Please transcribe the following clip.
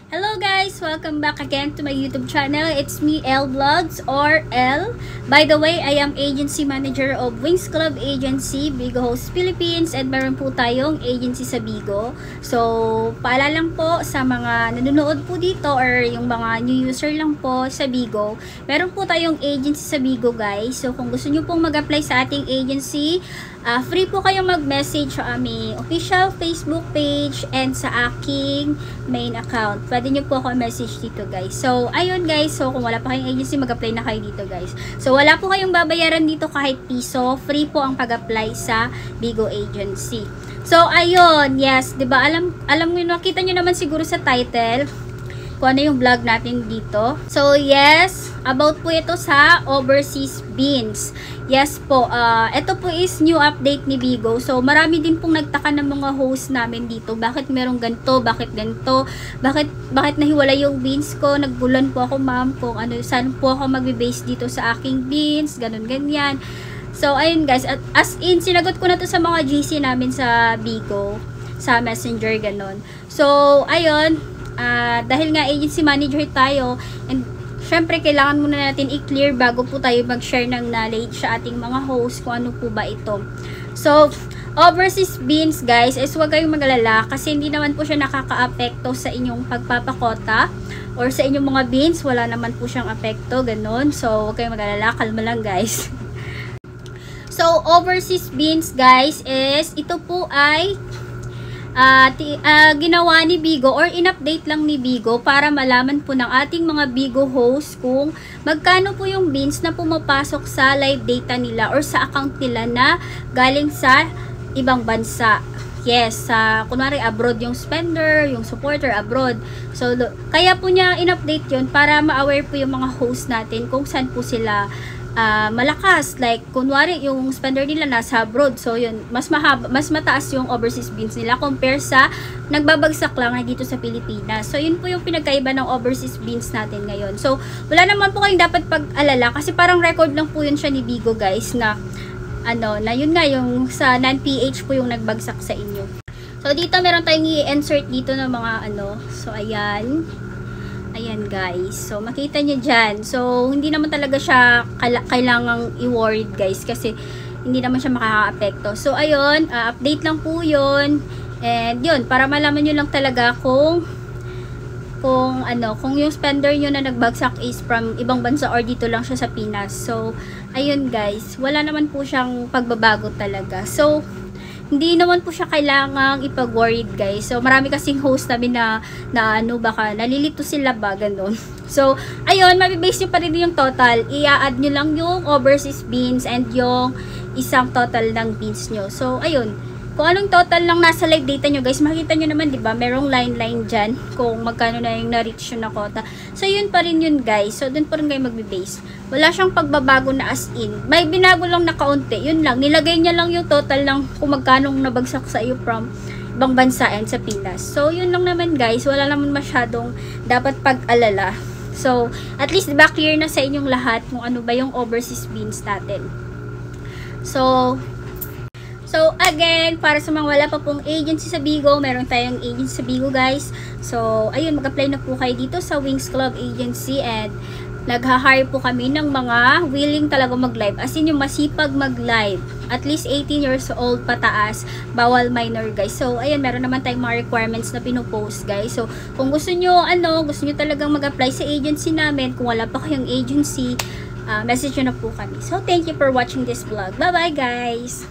Hello guys! Welcome back again to my YouTube channel. It's me, L Vlogs or L. By the way, I am agency manager of Wings Club Agency, Bigo Host Philippines, and meron po tayong agency sa Bigo. So, paalala lang po sa mga nanonood po dito or yung mga new user lang po sa Bigo. Meron po tayong agency sa Bigo guys. So, kung gusto nyo pong mag-apply sa ating agency, free po kayong mag-message sa aming official Facebook page and sa aking main account. Pwede nyo po ako message dito guys. So, ayun guys. So, kung wala pa kayong agency, mag-apply na kayo dito guys. So, wala po kayong babayaran dito kahit piso. Free po ang pag-apply sa Bigo Agency. So, ayun. Yes, diba? Alam mo, nakita nyo naman siguro sa title kung ano yung vlog natin dito. So, yes, about po ito sa overseas beans. Yes po, ito po is new update ni Bigo. So, marami din pong nagtaka ng mga host namin dito. Bakit merong ganito? Bakit ganito? Bakit nahiwalay yung beans ko? Nagbulan po ako, ma'am, kung ano, saan po ako magbe-base dito sa aking beans, ganun, ganyan. So, ayun guys, as in, sinagot ko na to sa mga GC namin sa Bigo, sa Messenger, ganun. So, ayun, dahil nga agency manager tayo, and syempre, kailangan muna natin i-clear bago po tayo mag-share ng knowledge sa ating mga host kung ano po ba ito. So, overseas beans guys, is huwag kayong mag-alala kasi hindi naman po siya nakaka-apekto sa inyong pagpapakota or sa inyong mga beans. Wala naman po siyang apekto, ganun. So, huwag kayong mag-alala, kalma lang guys. So, overseas beans guys is, ito po ay ginawa ni Bigo or in-update lang ni Bigo para malaman po ng ating mga Bigo host kung magkano po yung beans na pumapasok sa live data nila or sa account nila na galing sa ibang bansa. Yes, kunwari abroad yung spender, yung supporter abroad. So, kaya po niya in-update yun para ma-aware po yung mga host natin kung saan po sila malakas. Like, kunwari, yung spender nila nasa abroad. So, yun, mas mataas yung overseas beans nila compare sa nagbabagsak lang na dito sa Pilipinas. So, yun po yung pinagkaiba ng overseas beans natin ngayon. So, wala naman po kayong dapat pag-alala kasi parang record lang po yun siya ni Bigo, guys, na na yun nga, yung sa non-PH po yung nagbagsak sa inyo. So, dito meron tayong i-insert dito ng mga So, ayan. Ayan guys. So, makita nyo dyan. So, hindi naman talaga siya kailangang i-worried guys kasi hindi naman siya makaka-apekto. So, ayun. Update lang po yun. And yun, para malaman nyo lang talaga kung yung spender nyo na nagbagsak is from ibang bansa or dito lang siya sa Pinas. So, ayun guys. Wala naman po siyang pagbabago talaga. So, hindi naman po siya kailangang ipag-worried guys. So, marami kasing host namin na baka nalilito sila ba, ganun. So, ayun, mabibase nyo pa rin yung total. I-add nyo lang yung overseas beans and yung isang total ng beans nyo. So, ayun. Kung anong total lang nasa live data nyo guys, makikita nyo naman, di ba? Merong line dyan kung magkano na yung na-reach yun na quota. So, yun pa rin yun guys. So, dun pa rin kayo magbe-base. Wala siyang pagbabago na as in. May binago lang na kaunti. Yun lang. Nilagay niya lang yung total lang kung magkano nabagsak sa iyo from ibang bansa and sa Pinas. So, yun lang naman guys. Wala naman masyadong dapat pag-alala. So, at least diba clear na sa inyong lahat kung ano ba yung overseas beans natin. So, again, para sa mga wala pa pong agency sa Bigo, meron tayong agency sa Bigo, guys. So, ayun, mag-apply na po kayo dito sa Wings Club Agency and nagha-hire po kami ng mga willing talaga mag-live. As in, yung masipag mag-live. At least 18 years old pataas. Bawal minor, guys. So, ayun, meron naman tayong mga requirements na pinupost, guys. So, kung gusto nyo, gusto nyo talagang mag-apply sa agency namin, kung wala pa kayong agency, message nyo na po kami. So, thank you for watching this vlog. Bye-bye, guys!